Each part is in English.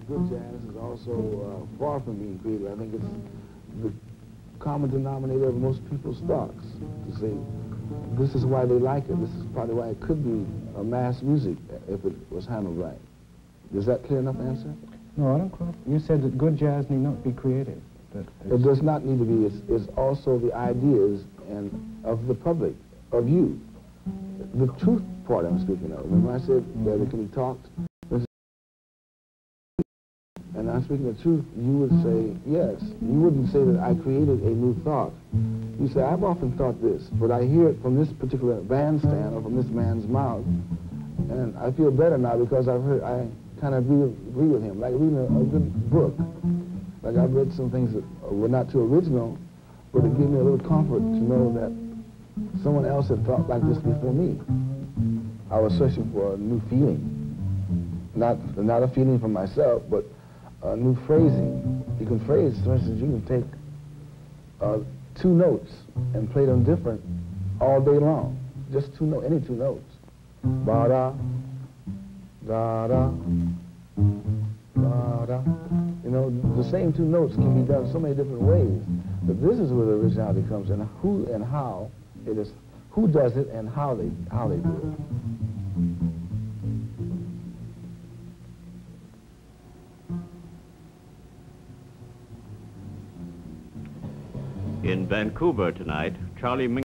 good jazz is also far from being creative. I think it's the common denominator of most people's thoughts to say this is why they like it. This is probably why it could be a mass music if it was handled right. Is that clear enough answer? No, I don't quite. You said that good jazz need not be creative. It does not need to be. It's also the ideas and of the public, of you. The truth part I'm speaking of. Remember I said that it can be talked? And I'm speaking the truth, you would say, yes. You wouldn't say that I created a new thought. You say, I've often thought this, but I hear it from this particular bandstand or from this man's mouth, and I feel better now because I kind of agree with him. Like reading a good book. Like I've read some things that were not too original, but it gave me a little comfort to know that someone else had thought like this before me. I was searching for a new feeling. Not a feeling for myself, but a new phrasing. You can phrase, for instance, you can take two notes and play them different all day long. Just two notes, any two notes. Ba-da, da-da, da-da. You know, the same two notes can be done so many different ways. But this is where the originality comes in. Who and how it is, who does it and how they do it. In Vancouver tonight, Charlie Mingus.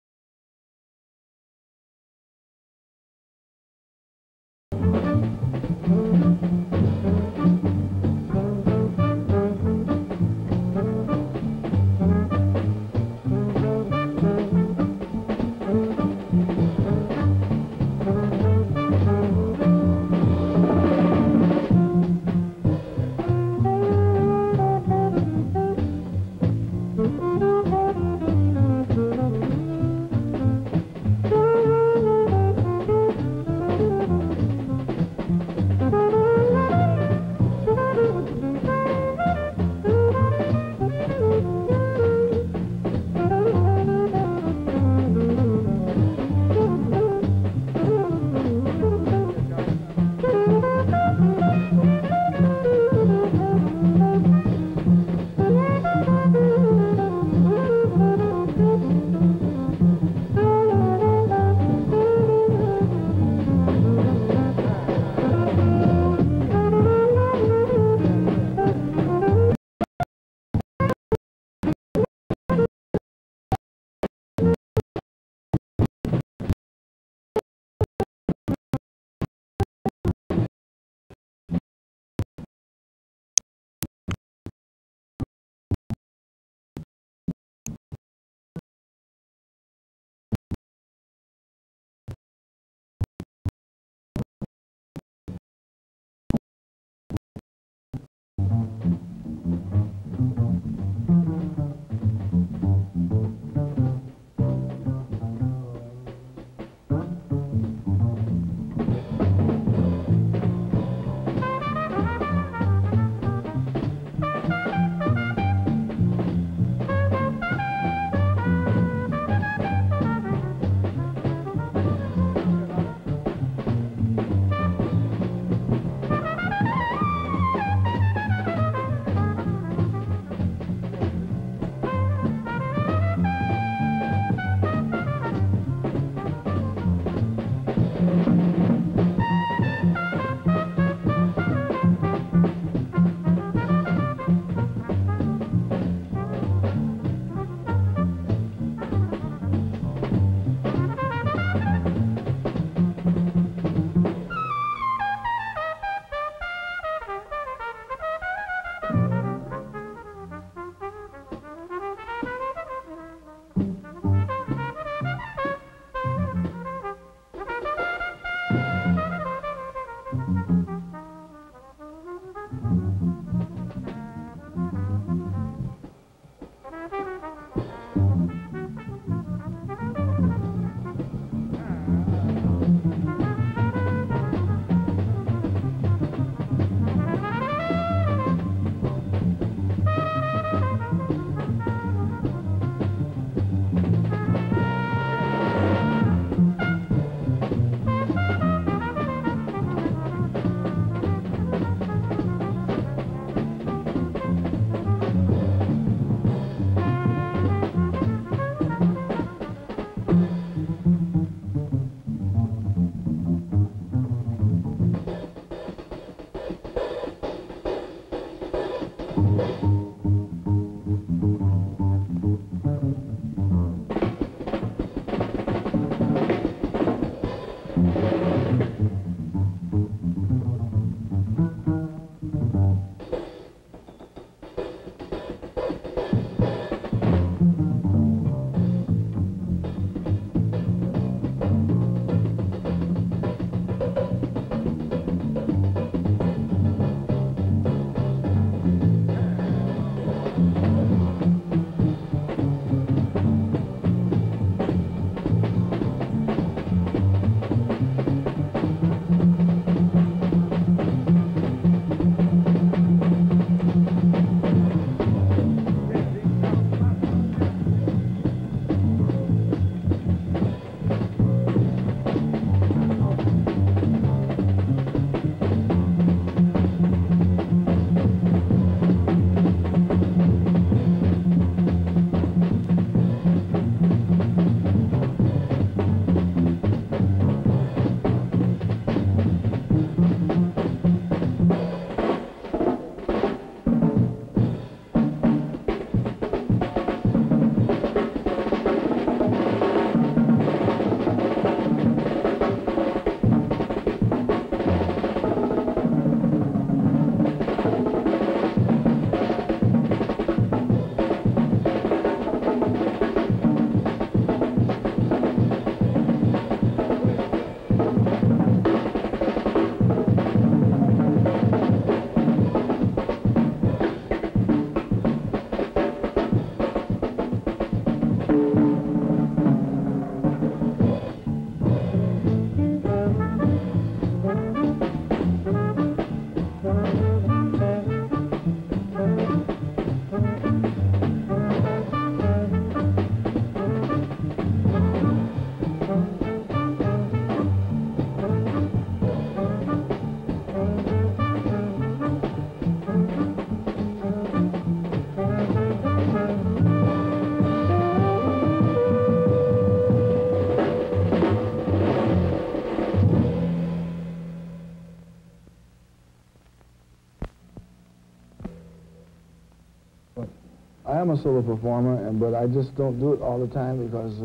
am a solo performer, but I just don't do it all the time because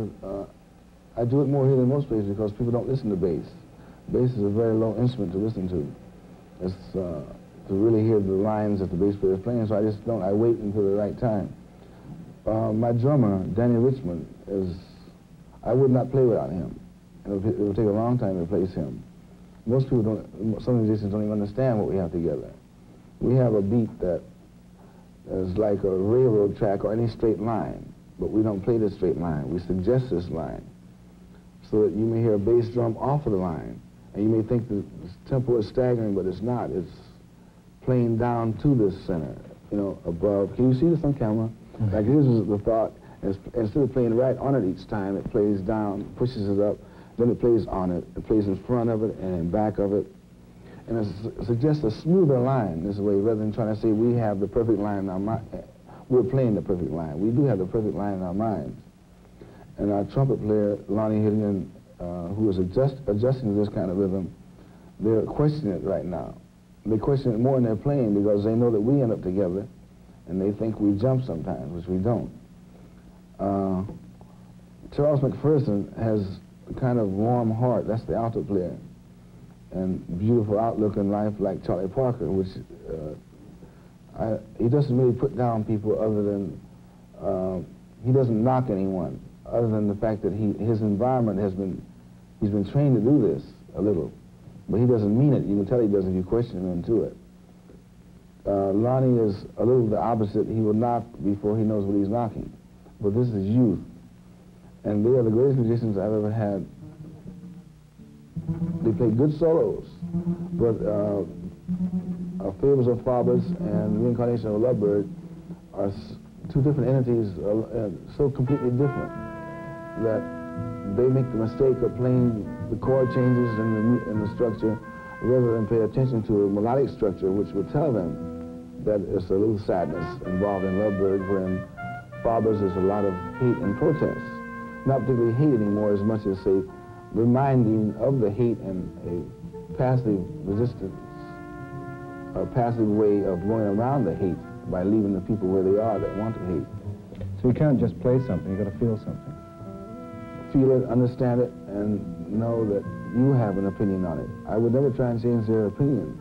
I do it more here than most places because people don't listen to bass. Bass is a very low instrument to listen to. It's to really hear the lines that the bass player is playing, so I just don't. I wait until the right time. My drummer, Danny Richmond, I would not play without him. It would take a long time to replace him. Most people don't, some musicians don't even understand what we have together. We have a beat that is like a railroad track or any straight line, but we don't play this straight line. We suggest this line so that you may hear a bass drum off of the line, and you may think the tempo is staggering, but it's not. It's playing down to this center, you know, above. Can you see this on camera? Mm-hmm. Like this is the thought. Instead of playing right on it each time, it plays down, pushes it up, then it plays on it. It plays in front of it and in back of it. And it suggests a smoother line this way, rather than trying to say we have the perfect line in our mind. We're playing the perfect line. We do have the perfect line in our minds. And our trumpet player, Lonnie Hillian, who is adjusting to this kind of rhythm, they're questioning it right now. They question it more in their playing because they know that we end up together, and they think we jump sometimes, which we don't. Charles McPherson has a kind of warm heart. That's the alto player. And beautiful outlook in life like Charlie Parker, which he doesn't really put down people other than, he doesn't knock anyone, other than the fact that his environment he's been trained to do this a little, but he doesn't mean it. You can tell he does if you question him into it. Lonnie is a little the opposite. He will knock before he knows what he's knocking. But this is youth, and they are the greatest musicians I've ever had. They play good solos, but Fables of Faubus and Reincarnation of a Lovebird are two different entities, so completely different that they make the mistake of playing the chord changes and the structure rather than pay attention to a melodic structure, which would tell them that it's a little sadness involved in Lovebird, wherein Faubus is a lot of hate and protest. Not particularly hate anymore as much as, say, reminding of the hate and a passive resistance, a passive way of going around the hate by leaving the people where they are that want to hate. So you can't just play something, you got to feel something. Feel it, understand it, and know that you have an opinion on it. I would never try and change their opinion.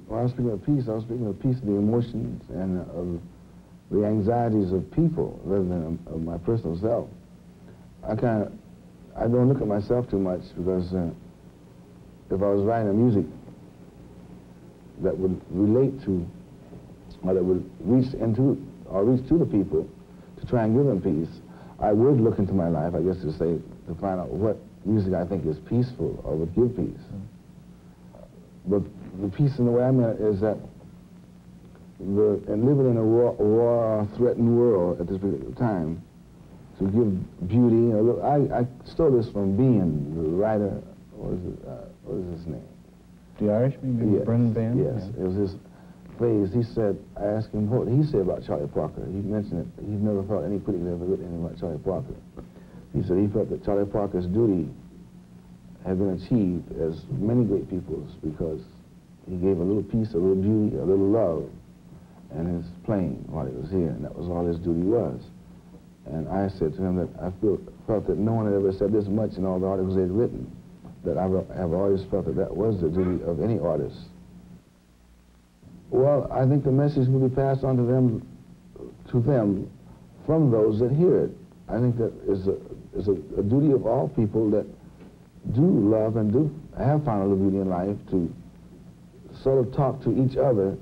When I was speaking of peace, I was speaking of peace of the emotions and of the anxieties of people rather than of my personal self. I don't look at myself too much because if I was writing a music that would relate to, or that would reach into, or reach to the people to try and give them peace, I would look into my life, I guess to say, to find out what music I think is peaceful or would give peace. But the peace in the way I mean it is that and living in a war-threatened world at this particular time, to give beauty. I stole this from Bean, the writer. What is his name? The Irishman, yes. Brendan Behan? Yes, yeah. It was his phrase. He said, I asked him what he said about Charlie Parker. He mentioned it. He never thought any critic had ever written anything about Charlie Parker. He said he felt that Charlie Parker's duty had been achieved as many great people's because he gave a little peace, a little beauty, a little love, and his playing while he was here, and that was all his duty was. And I said to him that I felt that no one had ever said this much in all the articles they'd written, that I have always felt that that was the duty of any artist. Well, I think the message will be passed on to them from those that hear it. I think that is a duty of all people that do love and do have found a little beauty in life to sort of talk to each other,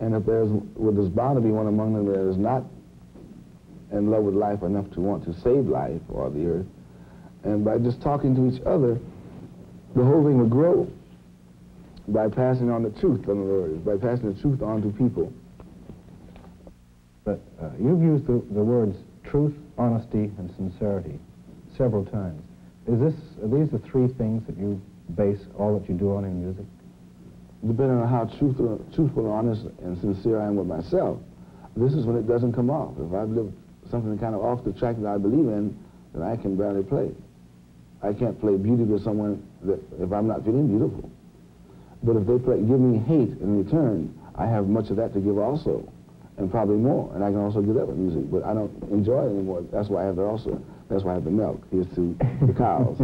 and if there's bound to be one among them that is not in love with life enough to want to save life or the earth, and by just talking to each other, the whole thing would grow by passing on the truth, in other words, by passing the truth on to people. But you've used the words truth, honesty, and sincerity several times. Are these the three things that you base all that you do on in music? Depending on how truthful, honest, and sincere I am with myself, this is when it doesn't come off. If I've lived something kind of off the track that I believe in, then I can barely play. I can't play beauty to someone that if I'm not feeling beautiful. But if they give me hate in return, I have much of that to give also, and probably more. And I can also give that with music, but I don't enjoy it anymore. That's why I have that's why I have the milk. Here's to the cows.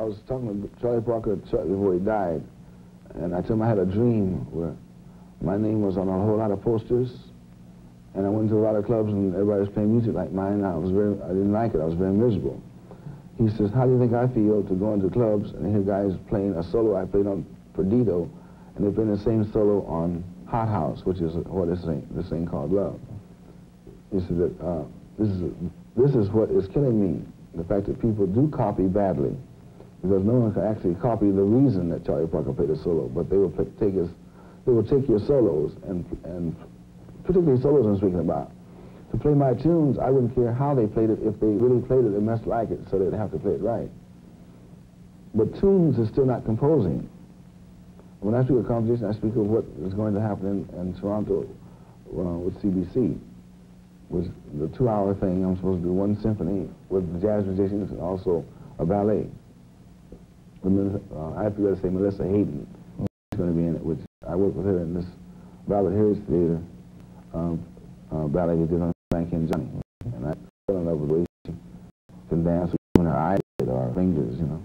was talking to Charlie Parker shortly before he died, and I told him I had a dream where my name was on a whole lot of posters, and I went to a lot of clubs and everybody was playing music like mine. I didn't like it. I was very miserable. He says, how do you think I feel to go into clubs and hear guys playing a solo I played on Perdido, and they're playing the same solo on Hot House, which is what this thing called Love. He said that this is what is killing me, the fact that people do copy badly, because no one can actually copy the reason that Charlie Parker played a solo, but they will take your solos, and particularly solos I'm speaking about. To play my tunes, I wouldn't care how they played it. If they really played it, they must like it, so they'd have to play it right. But tunes is still not composing. When I speak of composition, I speak of what is going to happen in Toronto with CBC, with the 2-hour thing. I'm supposed to do one symphony with jazz musicians and also a ballet. I forgot to say Melissa Hayden is going to be in it, which I work with her in this Robert Harris Theater ballet we did on Frankie and Johnny. And I fell in love with the way she can dance with her eyes or her fingers, you know.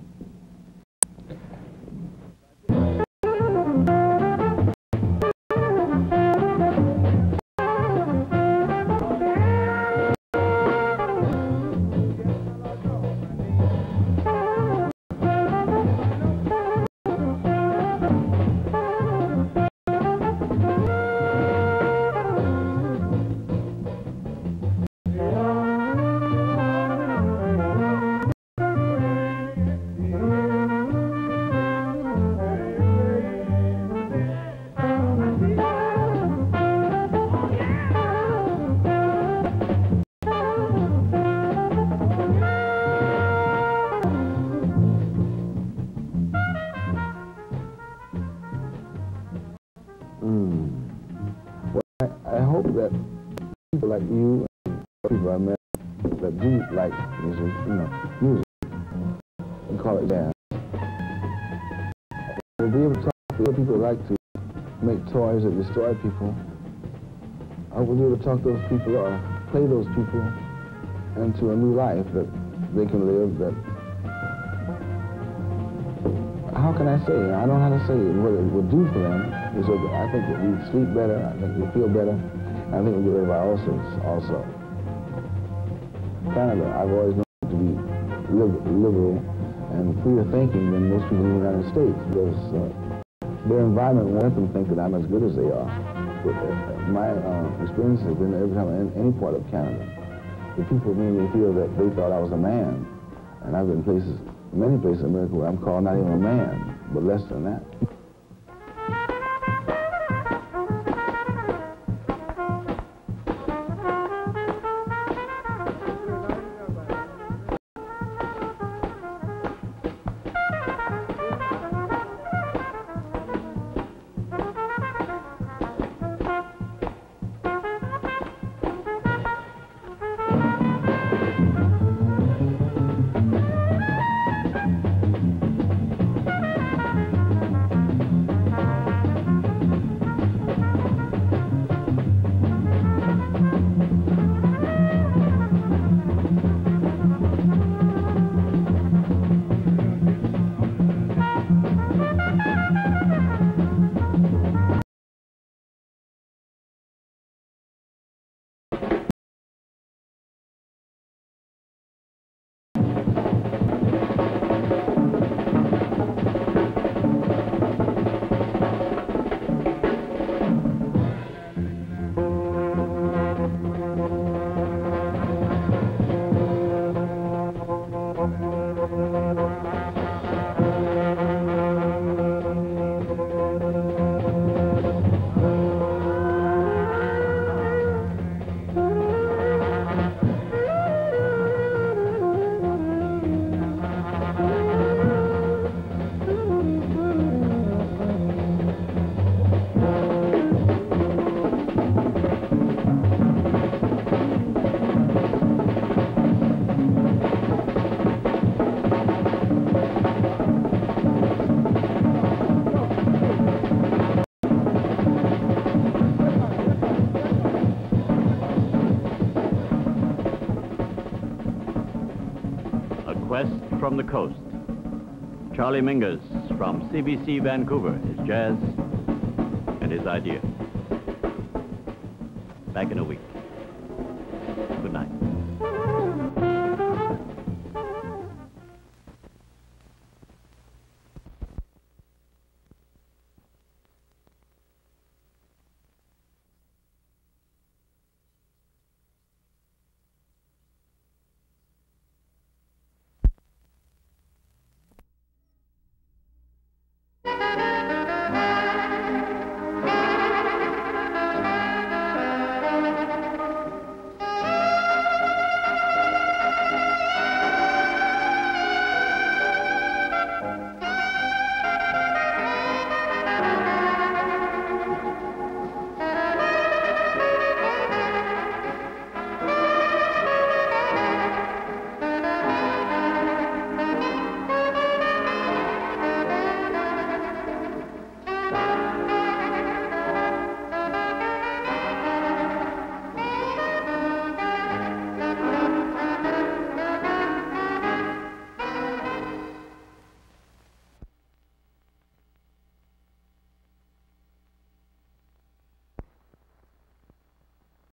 I hope that people like you and people I met that do like music, and call it jazz, will be able to talk to other people who like to make toys that destroy people. I will be able to talk to those people or play those people into a new life that they can live. That, how can I say? I don't know how to say it. What it will do for them is that I think that we sleep better, I think we feel better, and I think we get rid of our ulcers also. Canada, I've always known to be liberal and freer thinking than most people in the United States, because their environment won't let them think that I'm as good as they are. But my experience has been every time in any part of Canada, the people made me feel that they thought I was a man. And I've been places, many places in America where I'm called not even a man, but less than that. From the coast. Charlie Mingus from CBC Vancouver, his jazz and his idea. Back in a week.